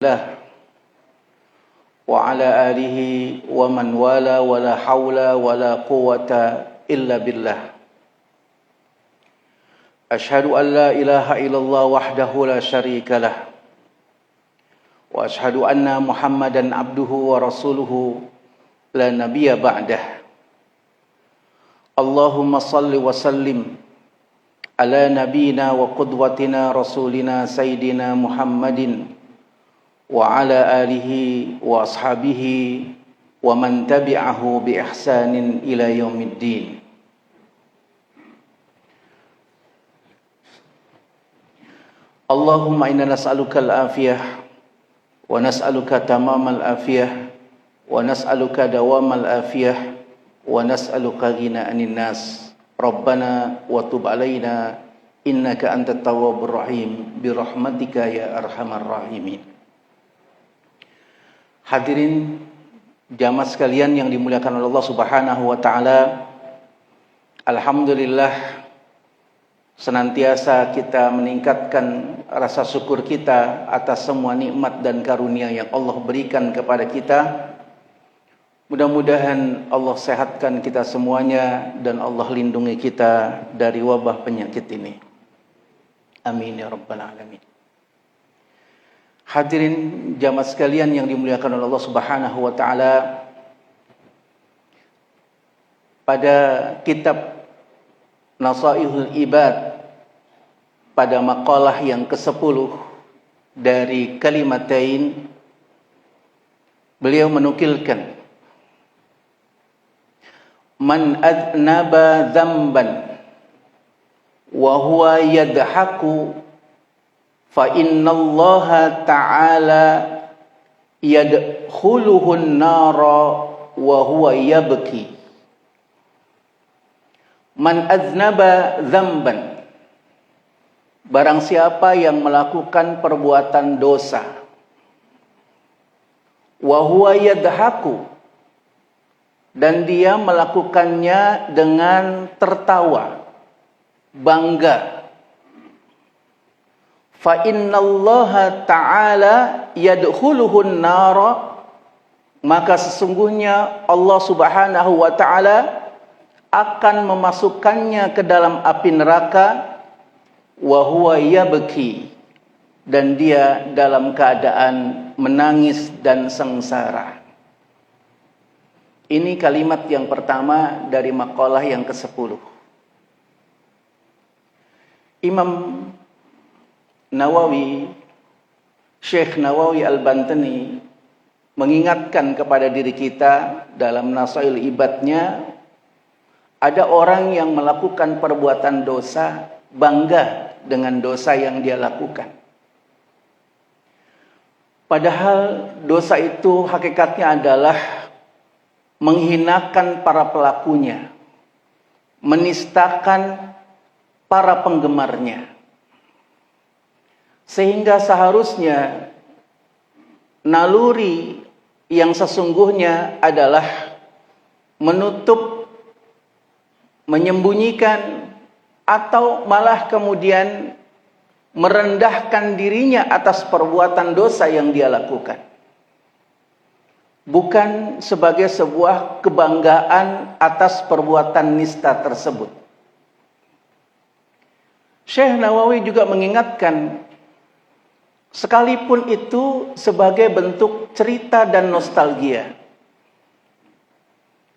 Lah wa ala alihi wa man wala wala hawla wala quwwata illa billah. Ashhadu an la ilaha illallah wahdahu la syarika lah wa ashhadu anna Muhammadan abduhu wa rasuluhu la nabiyya ba'dah. Allahumma salli wa sallim ala nabiyyina wa qudwatina rasulina sayyidina Muhammadin wa ala alihi wa ashabihi wa man tabi'ahu bi ihsanin ila yaumiddin. Allahumma inna nas'aluka al-afiyah wa nas'aluka tamamal afiyah wa nas'aluka dawamal afiyah wa nas'aluka ghina 'anil nas. Rabbana wa tub 'alaina innaka antat tawwabur rahim bi rahmatika ya arhamar rahimin. Hadirin jamaah sekalian yang dimuliakan oleh Allah Subhanahu wa taala, alhamdulillah senantiasa kita meningkatkan rasa syukur kita atas semua nikmat dan karunia yang Allah berikan kepada kita. Mudah-mudahan Allah sehatkan kita semuanya dan Allah lindungi kita dari wabah penyakit ini. Amin ya rabbal alamin. Hadirin jamaah sekalian yang dimuliakan oleh Allah Subhanahu wa taala, pada kitab Nasaihul Ibad pada maqalah yang ke-10 dari Kalimatain, beliau menukilkan man adnaba dzamban wa huwa yadhaku fa innallaha ta'ala yadkhuluhun nara wa huwa yabki. Man aznaba dzamban, barang siapa yang melakukan perbuatan dosa, wa huwa yadhaku, dan dia melakukannya dengan tertawa, bangga, fa innallaha ta'ala yadkhuluhun nara, maka sesungguhnya Allah Subhanahu wa taala akan memasukkannya ke dalam api neraka, wa huwa yabki, dan dia dalam keadaan menangis dan sengsara. Ini kalimat yang pertama dari maqalah yang ke-10. Imam Nawawi, Syekh Nawawi Al-Bantani mengingatkan kepada diri kita dalam Nasail Ibadnya, ada orang yang melakukan perbuatan dosa, bangga dengan dosa yang dia lakukan. Padahal dosa itu hakikatnya adalah menghinakan para pelakunya, menistakan para penggemarnya. Sehingga seharusnya naluri yang sesungguhnya adalah menutup, menyembunyikan, atau malah kemudian merendahkan dirinya atas perbuatan dosa yang dia lakukan. Bukan sebagai sebuah kebanggaan atas perbuatan nista tersebut. Syekh Nawawi juga mengingatkan, sekalipun itu sebagai bentuk cerita dan nostalgia.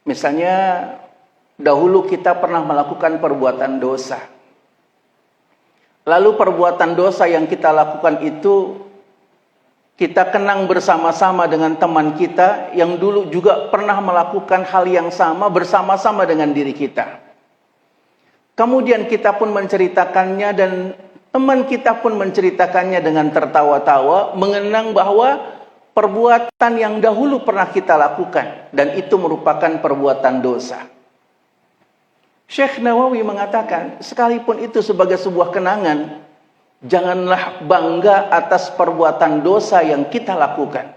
Misalnya, dahulu kita pernah melakukan perbuatan dosa. Lalu perbuatan dosa yang kita lakukan itu kita kenang bersama-sama dengan teman kita yang dulu juga pernah melakukan hal yang sama bersama-sama dengan diri kita. Kemudian kita pun menceritakannya dan teman kita pun menceritakannya dengan tertawa-tawa, mengenang bahwa perbuatan yang dahulu pernah kita lakukan dan itu merupakan perbuatan dosa. Syekh Nawawi mengatakan, sekalipun itu sebagai sebuah kenangan, janganlah bangga atas perbuatan dosa yang kita lakukan.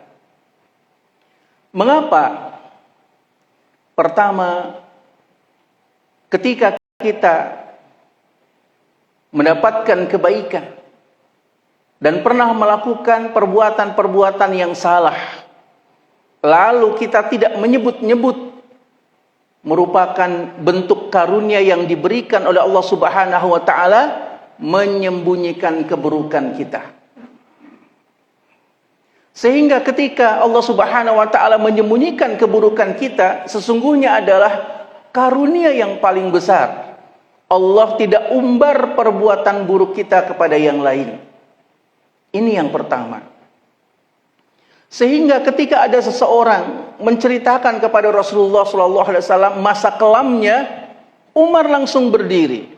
Mengapa? Pertama, ketika kita mendapatkan kebaikan, dan pernah melakukan perbuatan-perbuatan yang salah, lalu kita tidak menyebut-nyebut, merupakan bentuk karunia yang diberikan oleh Allah Subhanahu wa taala, menyembunyikan keburukan kita. Sehingga ketika Allah Subhanahu wa taala menyembunyikan keburukan kita, sesungguhnya adalah karunia yang paling besar. Allah tidak umbar perbuatan buruk kita kepada yang lain. Ini yang pertama. Sehingga ketika ada seseorang menceritakan kepada Rasulullah SAW masa kelamnya, Umar langsung berdiri.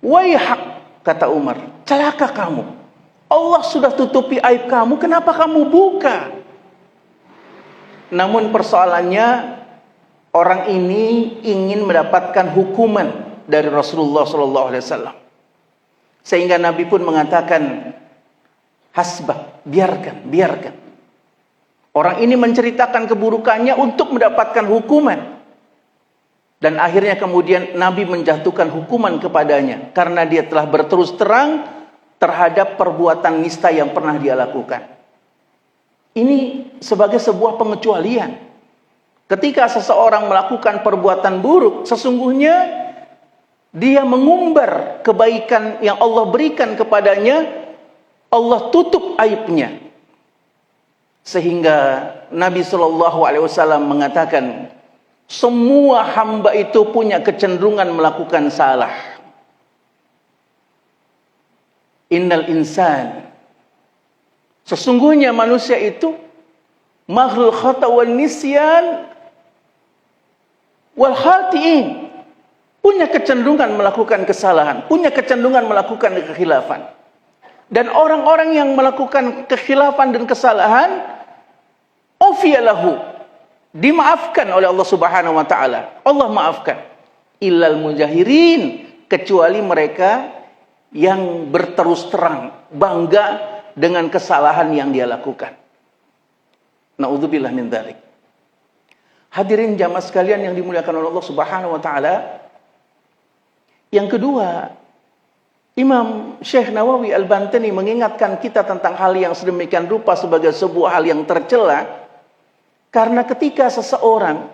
Waihak, kata Umar, celaka kamu. Allah sudah tutupi aib kamu, kenapa kamu buka? Namun persoalannya, orang ini ingin mendapatkan hukuman dari Rasulullah SAW. Sehingga Nabi pun mengatakan, hasbah, biarkan. Orang ini menceritakan keburukannya untuk mendapatkan hukuman. Dan akhirnya kemudian Nabi menjatuhkan hukuman kepadanya karena dia telah berterus terang terhadap perbuatan nista yang pernah dia lakukan. Ini sebagai sebuah pengecualian. Ketika seseorang melakukan perbuatan buruk, sesungguhnya dia mengumbar kebaikan yang Allah berikan kepadanya, Allah tutup aibnya. Sehingga Nabi SAW mengatakan, semua hamba itu punya kecenderungan melakukan salah. Innal insan, sesungguhnya manusia itu makhluk khata wal nisyan wal khatiin, punya kecenderungan melakukan kesalahan, punya kecenderungan melakukan kekhilafan. Dan orang-orang yang melakukan kekhilafan dan kesalahan, ufiyalahu, dimaafkan oleh Allah Subhanahu wa taala. Allah maafkan. Illal mujahirin, kecuali mereka yang berterus terang bangga dengan kesalahan yang dia lakukan. Na'udzubillah min dzalik. Hadirin jamaah sekalian yang dimuliakan oleh Allah Subhanahu wa taala. Yang kedua, Imam Syekh Nawawi Al-Bantani mengingatkan kita tentang hal yang sedemikian rupa sebagai sebuah hal yang tercela. Karena ketika seseorang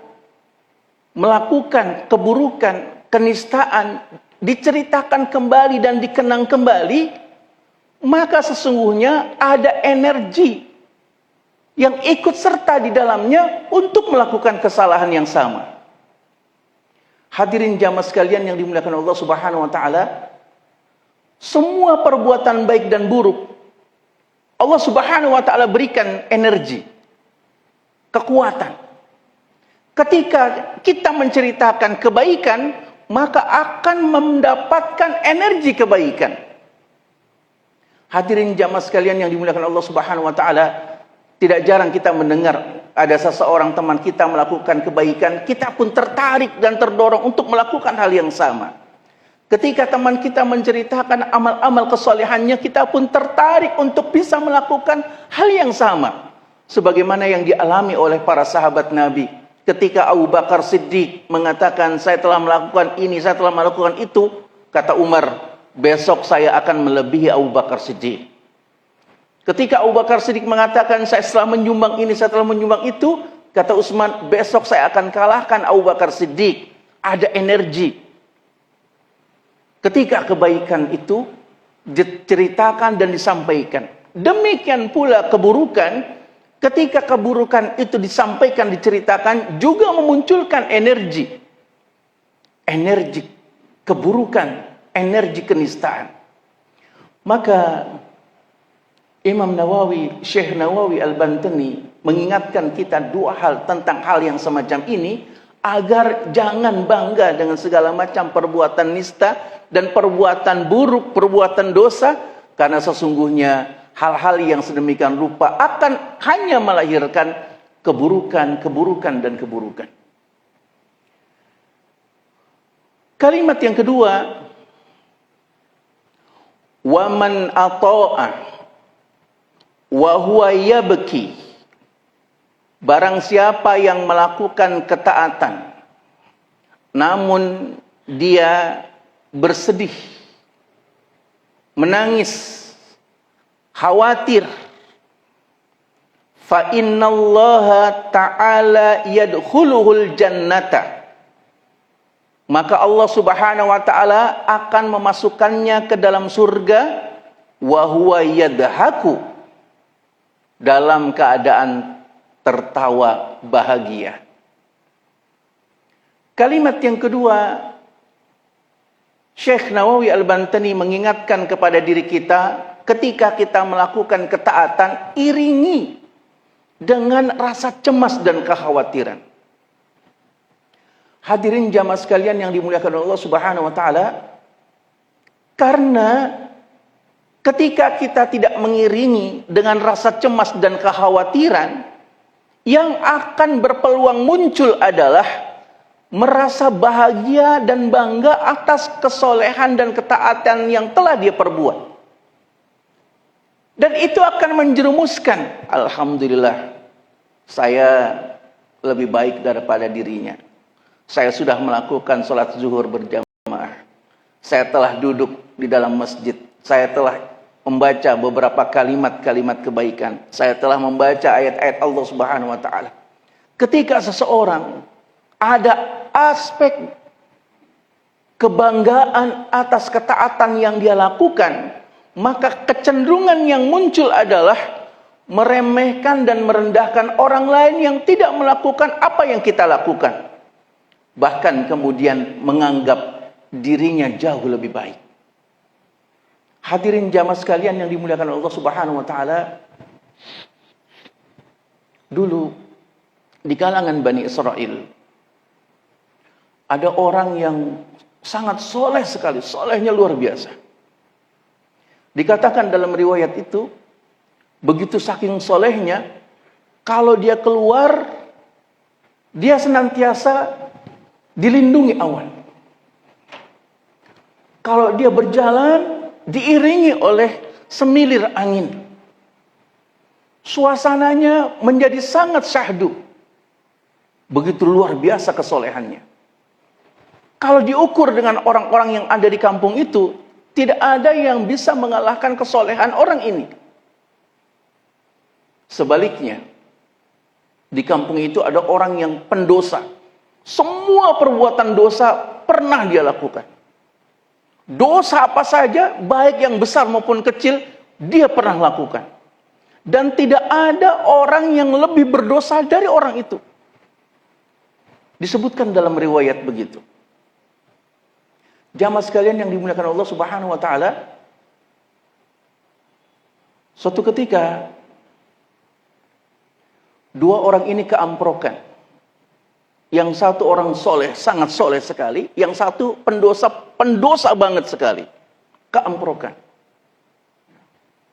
melakukan keburukan, kenistaan, diceritakan kembali dan dikenang kembali, maka sesungguhnya ada energi yang ikut serta di dalamnya untuk melakukan kesalahan yang sama. Hadirin jamaah sekalian yang dimuliakan Allah Subhanahu wa taala, semua perbuatan baik dan buruk Allah Subhanahu wa taala berikan energi, kekuatan. Ketika kita menceritakan kebaikan, maka akan mendapatkan energi kebaikan. Hadirin jamaah sekalian yang dimuliakan Allah Subhanahu wa taala, tidak jarang kita mendengar ada seseorang teman kita melakukan kebaikan, kita pun tertarik dan terdorong untuk melakukan hal yang sama. Ketika teman kita menceritakan amal-amal kesolehannya, kita pun tertarik untuk bisa melakukan hal yang sama. Sebagaimana yang dialami oleh para sahabat Nabi. Ketika Abu Bakar Siddiq mengatakan, saya telah melakukan ini, saya telah melakukan itu, kata Umar, besok saya akan melebihi Abu Bakar Siddiq. Ketika Abu Bakar Siddiq mengatakan, saya telah menyumbang ini, saya telah menyumbang itu, kata Utsman, besok saya akan kalahkan Abu Bakar Siddiq. Ada energi. Ketika kebaikan itu diceritakan dan disampaikan. Demikian pula keburukan. Ketika keburukan itu disampaikan, diceritakan, juga memunculkan energi. Energi keburukan, energi kenistaan. Maka Imam Nawawi, Syekh Nawawi Al-Bantani mengingatkan kita dua hal tentang hal yang semacam ini, agar jangan bangga dengan segala macam perbuatan nista dan perbuatan buruk, perbuatan dosa, karena sesungguhnya hal-hal yang sedemikian rupa akan hanya melahirkan keburukan, keburukan, dan keburukan. Kalimat yang kedua, waman ata'a wa huwa yabki, barang siapa yang melakukan ketaatan namun dia bersedih, menangis, khawatir. Fa innallaha ta'ala yadkhuluhul jannata. Maka Allah Subhanahu wa taala akan memasukkannya ke dalam surga wa huwa yadhaku, dalam keadaan tertawa bahagia. Kalimat yang kedua, Syekh Nawawi Al-Bantani mengingatkan kepada diri kita, ketika kita melakukan ketaatan, iringi dengan rasa cemas dan kekhawatiran. Hadirin jamaah sekalian yang dimuliakan Allah Subhanahu wa taala, karena ketika kita tidak mengiringi dengan rasa cemas dan kekhawatiran, yang akan berpeluang muncul adalah merasa bahagia dan bangga atas kesolehan dan ketaatan yang telah dia perbuat. Dan itu akan menjerumuskan, alhamdulillah, saya lebih baik daripada dirinya. Saya sudah melakukan sholat zuhur berjamaah. Saya telah duduk di dalam masjid. Saya telah membaca beberapa kalimat-kalimat kebaikan. Saya telah membaca ayat-ayat Allah Subhanahu wa taala. Ketika seseorang ada aspek kebanggaan atas ketaatan yang dia lakukan, maka kecenderungan yang muncul adalah meremehkan dan merendahkan orang lain yang tidak melakukan apa yang kita lakukan. Bahkan kemudian menganggap dirinya jauh lebih baik. Hadirin jamaah sekalian yang dimuliakan Allah Subhanahu wa taala, dulu di kalangan Bani Israel ada orang yang sangat soleh sekali, solehnya luar biasa. Dikatakan dalam riwayat itu, begitu saking solehnya, kalau dia keluar, dia senantiasa dilindungi awan. Kalau dia berjalan, diiringi oleh semilir angin. Suasananya menjadi sangat syahdu. Begitu luar biasa kesolehannya. Kalau diukur dengan orang-orang yang ada di kampung itu, tidak ada yang bisa mengalahkan kesolehan orang ini. Sebaliknya, di kampung itu ada orang yang pendosa. Semua perbuatan dosa pernah dia lakukan. Dosa apa saja, baik yang besar maupun kecil, dia pernah lakukan. Dan tidak ada orang yang lebih berdosa dari orang itu. Disebutkan dalam riwayat begitu. Jamaah sekalian yang dimuliakan Allah Subhanahu wa taala, suatu ketika dua orang ini keamprokan. Yang satu orang soleh, sangat soleh sekali. Yang satu pendosa banget sekali. Keamprokan.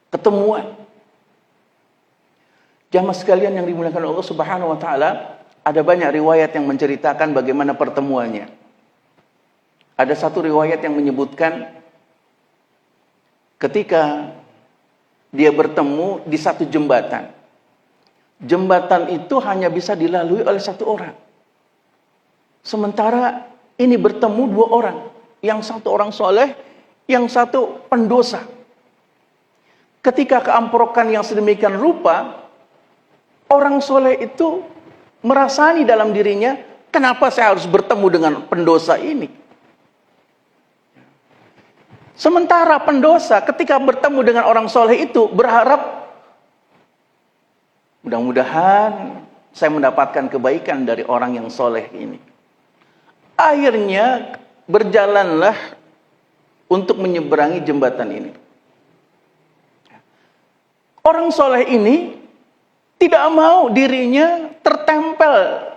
Ketemuan. Jamaah sekalian yang dimuliakan Allah Subhanahu wa taala, ada banyak riwayat yang menceritakan bagaimana pertemuannya. Ada satu riwayat yang menyebutkan ketika dia bertemu di satu jembatan. Jembatan itu hanya bisa dilalui oleh satu orang. Sementara ini bertemu dua orang. Yang satu orang soleh, yang satu pendosa. Ketika keamprokan yang sedemikian rupa, orang soleh itu merasani dalam dirinya, kenapa saya harus bertemu dengan pendosa ini? Sementara pendosa ketika bertemu dengan orang soleh itu berharap, mudah-mudahan saya mendapatkan kebaikan dari orang yang soleh ini. Akhirnya berjalanlah untuk menyeberangi jembatan ini. Orang soleh ini tidak mau dirinya tertempel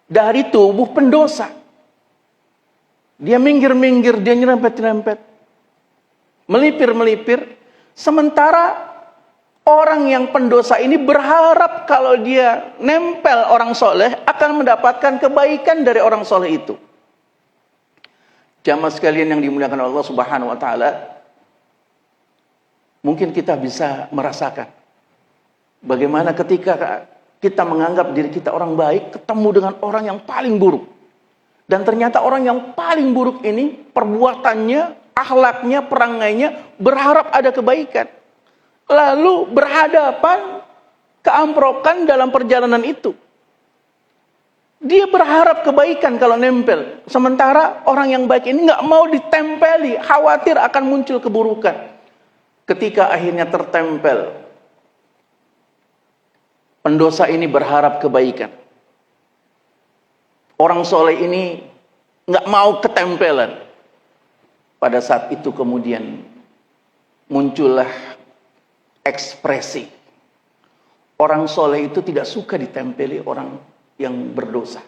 dari tubuh pendosa. Dia minggir-minggir, dia nyerempet-nyerempet, melipir-melipir. Sementara orang yang pendosa ini berharap kalau dia nempel orang soleh akan mendapatkan kebaikan dari orang soleh itu. Jamaah sekalian yang dimuliakan Allah Subhanahu wa taala, mungkin kita bisa merasakan bagaimana ketika kita menganggap diri kita orang baik, ketemu dengan orang yang paling buruk. Dan ternyata orang yang paling buruk ini perbuatannya akhlaknya, perangainya, berharap ada kebaikan. Lalu berhadapan keamprokan dalam perjalanan itu. Dia berharap kebaikan kalau nempel. Sementara orang yang baik ini nggak mau ditempeli, khawatir akan muncul keburukan. Ketika akhirnya tertempel, pendosa ini berharap kebaikan. Orang soleh ini nggak mau ketempelan. Pada saat itu kemudian muncullah ekspresi. Orang soleh itu tidak suka ditempeli orang yang berdosa.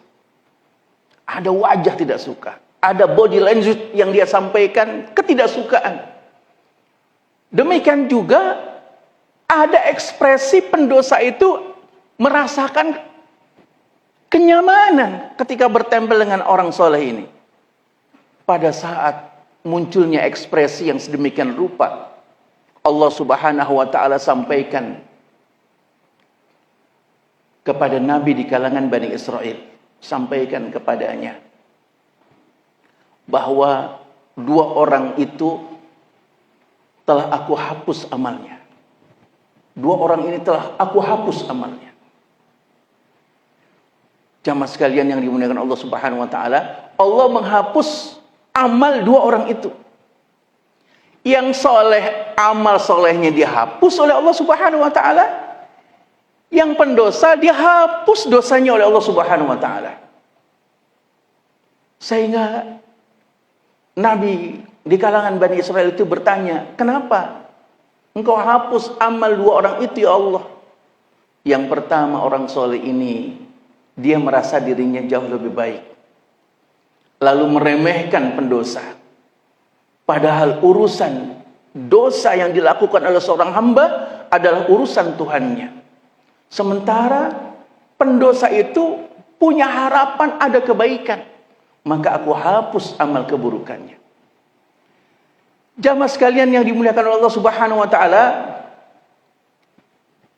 Ada wajah tidak suka. Ada body language yang dia sampaikan ketidaksukaan. Demikian juga ada ekspresi pendosa itu merasakan kenyamanan ketika bertempel dengan orang soleh ini. Pada saat munculnya ekspresi yang sedemikian rupa, Allah Subhanahu wa ta'ala sampaikan kepada Nabi di kalangan Bani Israel, sampaikan kepadanya bahwa dua orang itu telah aku hapus amalnya. Dua orang ini telah aku hapus amalnya. Jamaah sekalian yang dimuliakan Allah Subhanahu wa ta'ala, Allah menghapus amal dua orang itu. Yang soleh, amal solehnya dihapus oleh Allah Subhanahu wa ta'ala. Yang pendosa dihapus dosanya oleh Allah Subhanahu wa ta'ala. Sehingga Nabi di kalangan Bani Israel itu bertanya, kenapa engkau hapus amal dua orang itu ya Allah? Yang pertama, orang soleh ini dia merasa dirinya jauh lebih baik, lalu meremehkan pendosa. Padahal urusan dosa yang dilakukan oleh seorang hamba adalah urusan Tuhannya. Sementara pendosa itu punya harapan ada kebaikan, maka aku hapus amal keburukannya. Jamaah sekalian yang dimuliakan Allah Subhanahu wa ta'ala,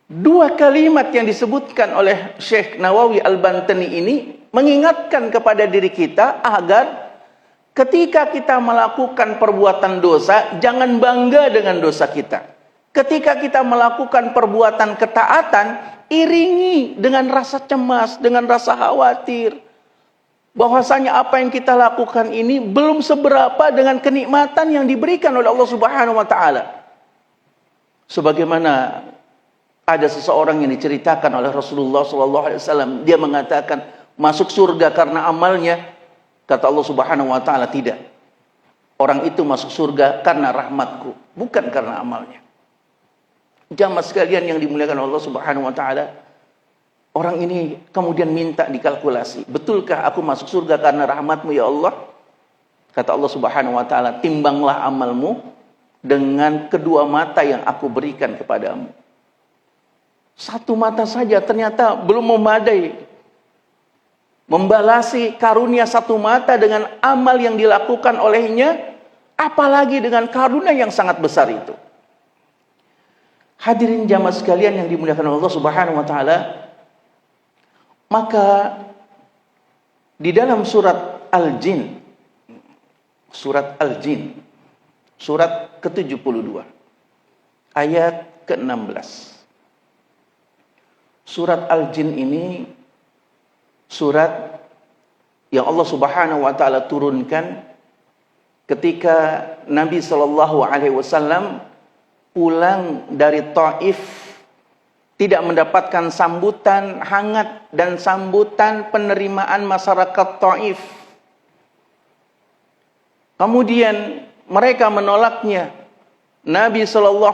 dua kalimat yang disebutkan oleh Syekh Nawawi Al-Bantani ini mengingatkan kepada diri kita agar ketika kita melakukan perbuatan dosa, jangan bangga dengan dosa kita. Ketika kita melakukan perbuatan ketaatan, iringi dengan rasa cemas, dengan rasa khawatir. Bahwasanya apa yang kita lakukan ini belum seberapa dengan kenikmatan yang diberikan oleh Allah Subhanahu wa ta'ala. Sebagaimana ada seseorang yang diceritakan oleh Rasulullah SAW, dia mengatakan masuk surga karena amalnya. Kata Allah Subhanahu wa ta'ala, tidak. Orang itu masuk surga karena rahmatku, bukan karena amalnya. Jamaah sekalian yang dimuliakan Allah Subhanahu wa ta'ala, orang ini kemudian minta dikalkulasi, betulkah aku masuk surga karena rahmatmu ya Allah? Kata Allah Subhanahu wa ta'ala, timbanglah amalmu dengan kedua mata yang aku berikan kepadamu. Satu mata saja ternyata belum memadai membalasi karunia satu mata dengan amal yang dilakukan olehnya, apalagi dengan karunia yang sangat besar itu. Hadirin jamaah sekalian yang dimuliakan Allah Subhanahu wa ta'ala, maka di dalam surat Al-Jin, surat ke-72 ayat ke-16. Surat Al-Jin ini surat yang Allah Subhanahu wa ta'ala turunkan ketika Nabi SAW pulang dari Taif, tidak mendapatkan sambutan hangat dan sambutan penerimaan masyarakat Taif. Kemudian mereka menolaknya. Nabi SAW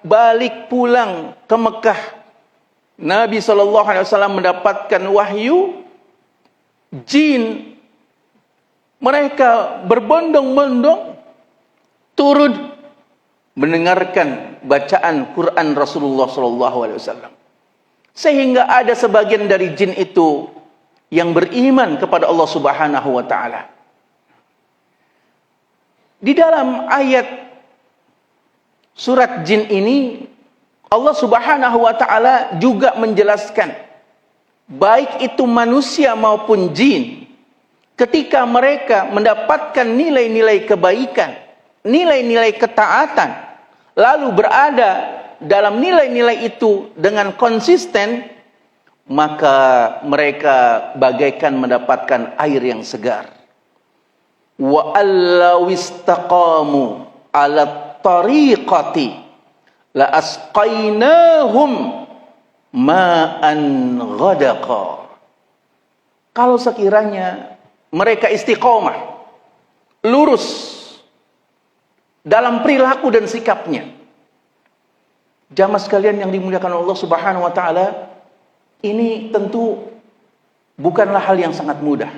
balik pulang ke Mekah. Nabi SAW mendapatkan wahyu, jin mereka berbondong-bondong turun mendengarkan bacaan Quran Rasulullah SAW. Sehingga ada sebagian dari jin itu yang beriman kepada Allah Subhanahu wa ta'ala. Di dalam ayat surat jin ini, Allah Subhanahu wa ta'ala juga menjelaskan, baik itu manusia maupun jin, ketika mereka mendapatkan nilai-nilai kebaikan, nilai-nilai ketaatan, lalu berada dalam nilai-nilai itu dengan konsisten, maka mereka bagaikan mendapatkan air yang segar. Wa allaw istaqamu ala tariqati la asqainahum ma'an ghadaqa. Kalau sekiranya mereka istiqomah, lurus dalam perilaku dan sikapnya, jamaah sekalian yang dimuliakan Allah Subhanahu wa taala, ini tentu bukanlah hal yang sangat mudah.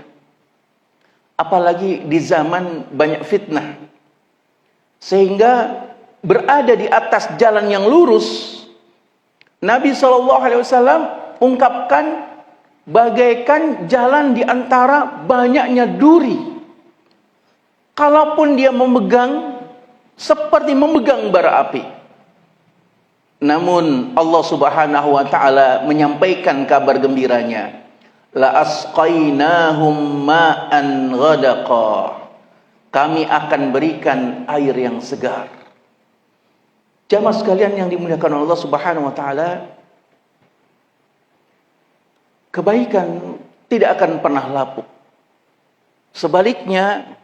Apalagi di zaman banyak fitnah. Sehingga berada di atas jalan yang lurus, Nabi SAW ungkapkan bagaikan jalan di antara banyaknya duri. Kalaupun dia memegang, seperti memegang bara api. Namun Allah Subhanahu wa taala menyampaikan kabar gembiranya, la asqainahum ma'an ghadaqa. Kami akan berikan air yang segar. Jamaah sekalian yang dimuliakan Allah Subhanahu wa taala, kebaikan tidak akan pernah lapuk. Sebaliknya,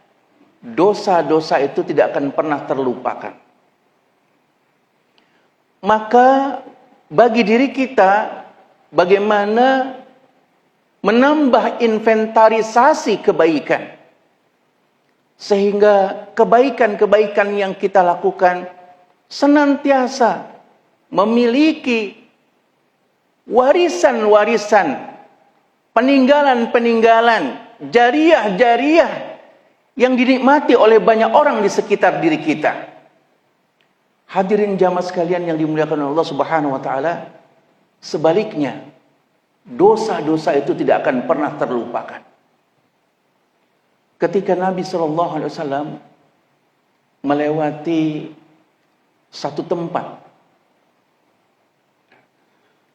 dosa-dosa itu tidak akan pernah terlupakan. Maka bagi diri kita, bagaimana menambah inventarisasi kebaikan, sehingga kebaikan-kebaikan yang kita lakukan senantiasa memiliki warisan-warisan, peninggalan-peninggalan, jariah-jariah yang dinikmati oleh banyak orang di sekitar diri kita. Hadirin jamaah sekalian yang dimuliakan Allah Subhanahu wa taala, sebaliknya dosa-dosa itu tidak akan pernah terlupakan. Ketika Nabi SAW melewati satu tempat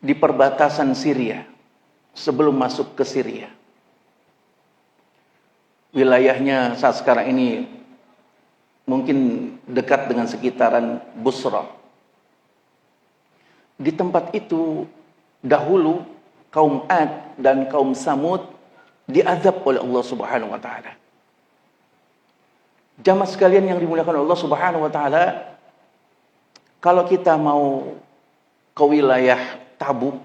di perbatasan Syria sebelum masuk ke Syria. Wilayahnya saat sekarang ini mungkin dekat dengan sekitaran Busra. Di tempat itu dahulu kaum Ad dan kaum Samud diazab oleh Allah Subhanahu wa taala. Jamaah sekalian yang dimuliakan Allah Subhanahu wa taala, kalau kita mau ke wilayah Tabuk,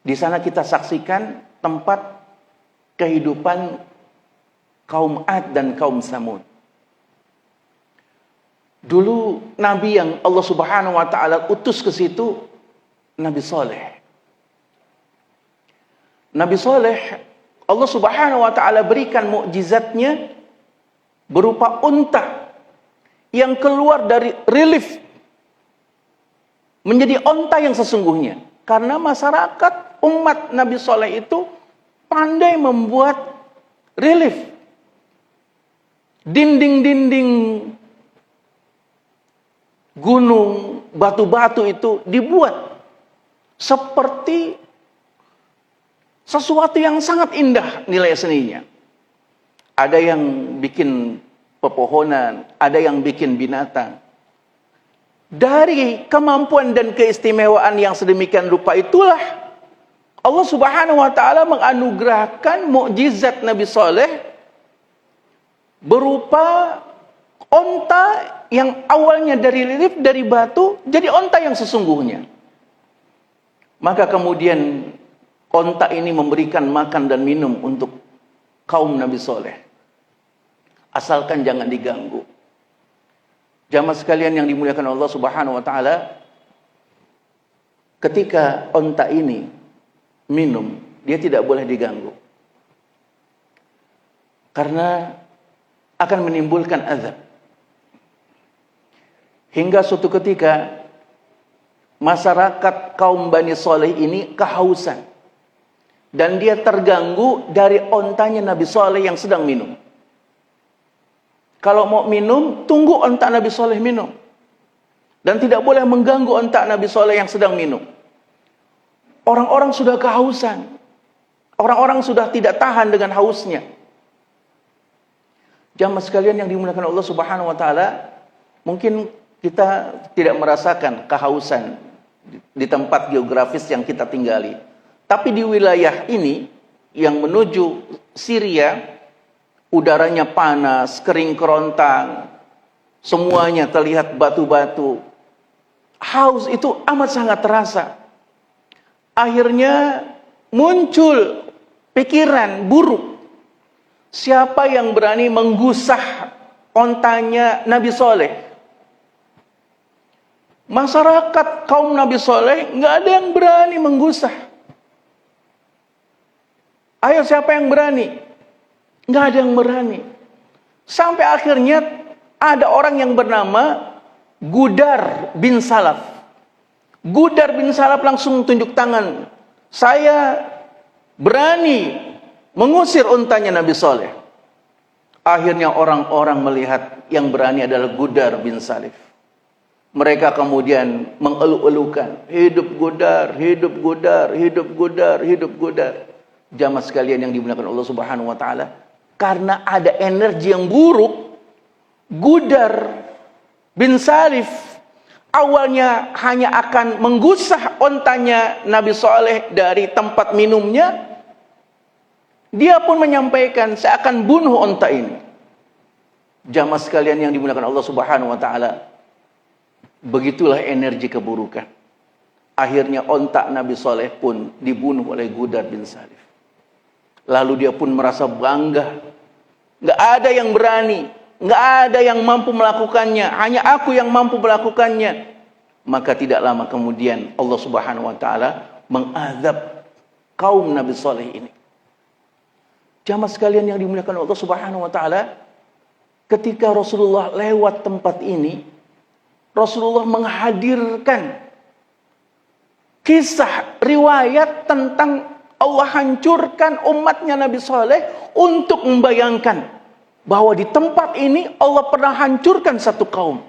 di sana kita saksikan tempat kehidupan kaum Ad dan kaum Samud. Dulu Nabi yang Allah Subhanahu wa taala utus ke situ, Nabi Saleh. Nabi Saleh, Allah Subhanahu wa taala berikan mukjizatnya berupa unta yang keluar dari relief menjadi unta yang sesungguhnya. Karena masyarakat umat Nabi Saleh itu pandai membuat relief. Dinding-dinding gunung, batu-batu itu dibuat seperti sesuatu yang sangat indah nilai seninya. Ada yang bikin pepohonan, ada yang bikin binatang. Dari kemampuan dan keistimewaan yang sedemikian rupa itulah Allah Subhanahu wa taala menganugerahkan mukjizat Nabi Saleh berupa onta yang awalnya dari relief, dari batu, jadi onta yang sesungguhnya. Maka kemudian onta ini memberikan makan dan minum untuk kaum Nabi Saleh. Asalkan jangan diganggu. Jamaah sekalian yang dimuliakan Allah Subhanahu wa taala, ketika onta ini minum, dia tidak boleh diganggu. Karena akan menimbulkan azab. Hingga suatu ketika masyarakat kaum Bani Saleh ini kehausan. Dan dia terganggu dari ontanya Nabi Saleh yang sedang minum. Kalau mau minum, tunggu onta Nabi Saleh minum. Dan tidak boleh mengganggu onta Nabi Saleh yang sedang minum. Orang-orang sudah kehausan. Orang-orang sudah tidak tahan dengan hausnya. Jamaah sekalian yang dimuliakan Allah Subhanahu wa taala, mungkin kita tidak merasakan kehausan di tempat geografis yang kita tinggali. Tapi di wilayah ini yang menuju Syria, udaranya panas, kering kerontang, semuanya terlihat batu-batu. Haus itu amat sangat terasa. Akhirnya muncul pikiran buruk. Siapa yang berani menggusah ontanya Nabi Soleh? Masyarakat kaum Nabi Soleh nggak ada yang berani menggusah. Ayo siapa yang berani? Nggak ada yang berani. Sampai akhirnya ada orang yang bernama Gudar bin Salaf. Gudar bin Salaf langsung tunjuk tangan. Saya berani mengusir untanya Nabi Soleh. Akhirnya orang-orang melihat yang berani adalah Gudar bin Salaf. Mereka kemudian mengeluh-elukan, hidup Gudar, hidup Gudar, hidup Gudar, hidup Gudar. Jamaah sekalian yang dimuliakan Allah Subhanahu wa taala, karena ada energi yang buruk, Gudar bin Salaf awalnya hanya akan menggusah ontanya Nabi Soleh dari tempat minumnya. Dia pun menyampaikan, saya akan bunuh onta ini. Jamaah sekalian yang dimuliakan Allah Subhanahu wa taala, begitulah energi keburukan. Akhirnya onta Nabi Soleh pun dibunuh oleh Gudar bin Salaf. Lalu dia pun merasa bangga. Nggak ada yang berani, nggak ada yang mampu melakukannya, hanya aku yang mampu melakukannya. Maka tidak lama kemudian Allah Subhanahu wa taala mengazab kaum Nabi Soleh ini. Jamaah sekalian yang dimuliakan Allah Subhanahu wa taala, ketika Rasulullah lewat tempat ini, Rasulullah menghadirkan kisah riwayat tentang Allah hancurkan umatnya Nabi Soleh untuk membayangkan bahwa di tempat ini Allah pernah hancurkan satu kaum.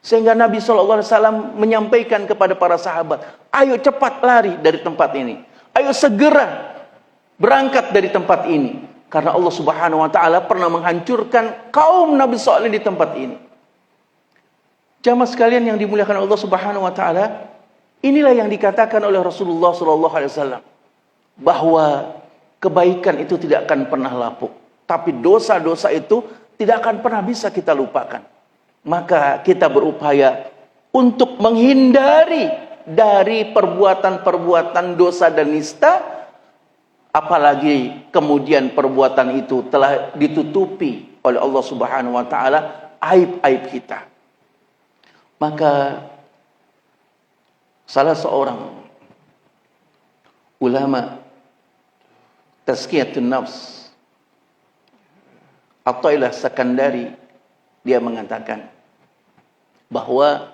Sehingga Nabi SAW menyampaikan kepada para sahabat, ayo cepat lari dari tempat ini. Ayo segera berangkat dari tempat ini. Karena Allah Subhanahu wa taala pernah menghancurkan kaum Nabi Soleh di tempat ini. Jamaah sekalian yang dimuliakan Allah Subhanahu wa taala, inilah yang dikatakan oleh Rasulullah SAW, bahwa kebaikan itu tidak akan pernah lapuk, tapi dosa-dosa itu tidak akan pernah bisa kita lupakan. Maka kita berupaya untuk menghindari dari perbuatan-perbuatan dosa dan nista, apalagi kemudian perbuatan itu telah ditutupi oleh Allah Subhanahu wa taala aib-aib kita. Maka salah seorang ulama tazkiyatun nafs, Athaillah Sakandari, dia mengatakan bahwa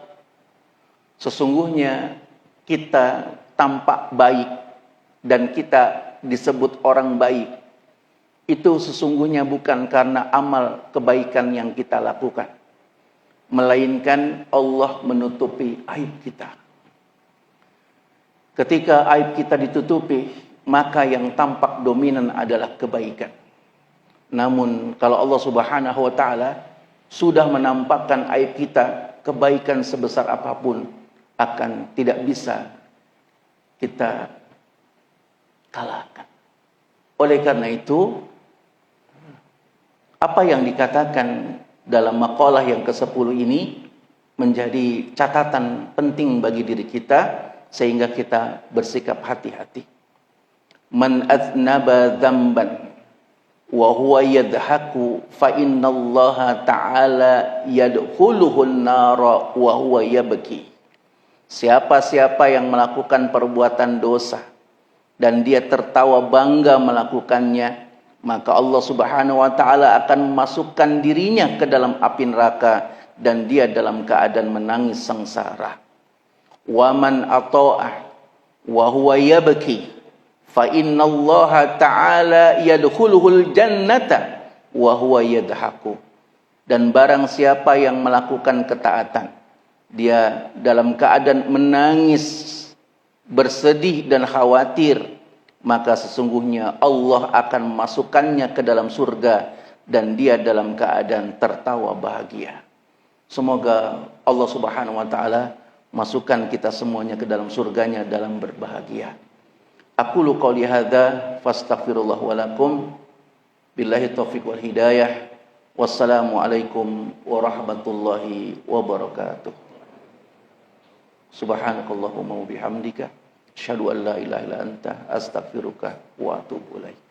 sesungguhnya kita tampak baik dan kita disebut orang baik itu sesungguhnya bukan karena amal kebaikan yang kita lakukan, melainkan Allah menutupi aib kita. Ketika aib kita ditutupi, maka yang tampak dominan adalah kebaikan. Namun kalau Allah Subhanahu wa taala sudah menampakkan aib kita, kebaikan sebesar apapun akan tidak bisa kita kalahkan. Oleh karena itu, apa yang dikatakan dalam makalah yang ke-10 ini menjadi catatan penting bagi diri kita, sehingga kita bersikap hati-hati. Man aznaba dzamban wa huwa yadhaku fa innallaha ta'ala yadkhuluhun nara wa huwa yabki. Siapa-siapa yang melakukan perbuatan dosa dan dia tertawa bangga melakukannya, maka Allah Subhanahu wa taala akan memasukkan dirinya ke dalam api neraka dan dia dalam keadaan menangis sengsara. Wa man ata'ah wa huwa yabki fa innallaha ta'ala yadkhuluhul jannata wa huwa yadhaku. Dan barang siapa yang melakukan ketaatan, dia dalam keadaan menangis, bersedih dan khawatir, maka sesungguhnya Allah akan memasukkannya ke dalam surga dan dia dalam keadaan tertawa bahagia. Semoga Allah Subhanahu wa taala masukkan kita semuanya ke dalam surganya dalam berbahagia. Aqulu qouli hadza fastaghfirullah wa lakum. Billahi taufiq wal hidayah. Wassalamu alaikum warahmatullahi wabarakatuh. Subhanakallahumma wa bihamdika asyhadu an la ilaha illa anta astaghfiruka wa atubu ilaik.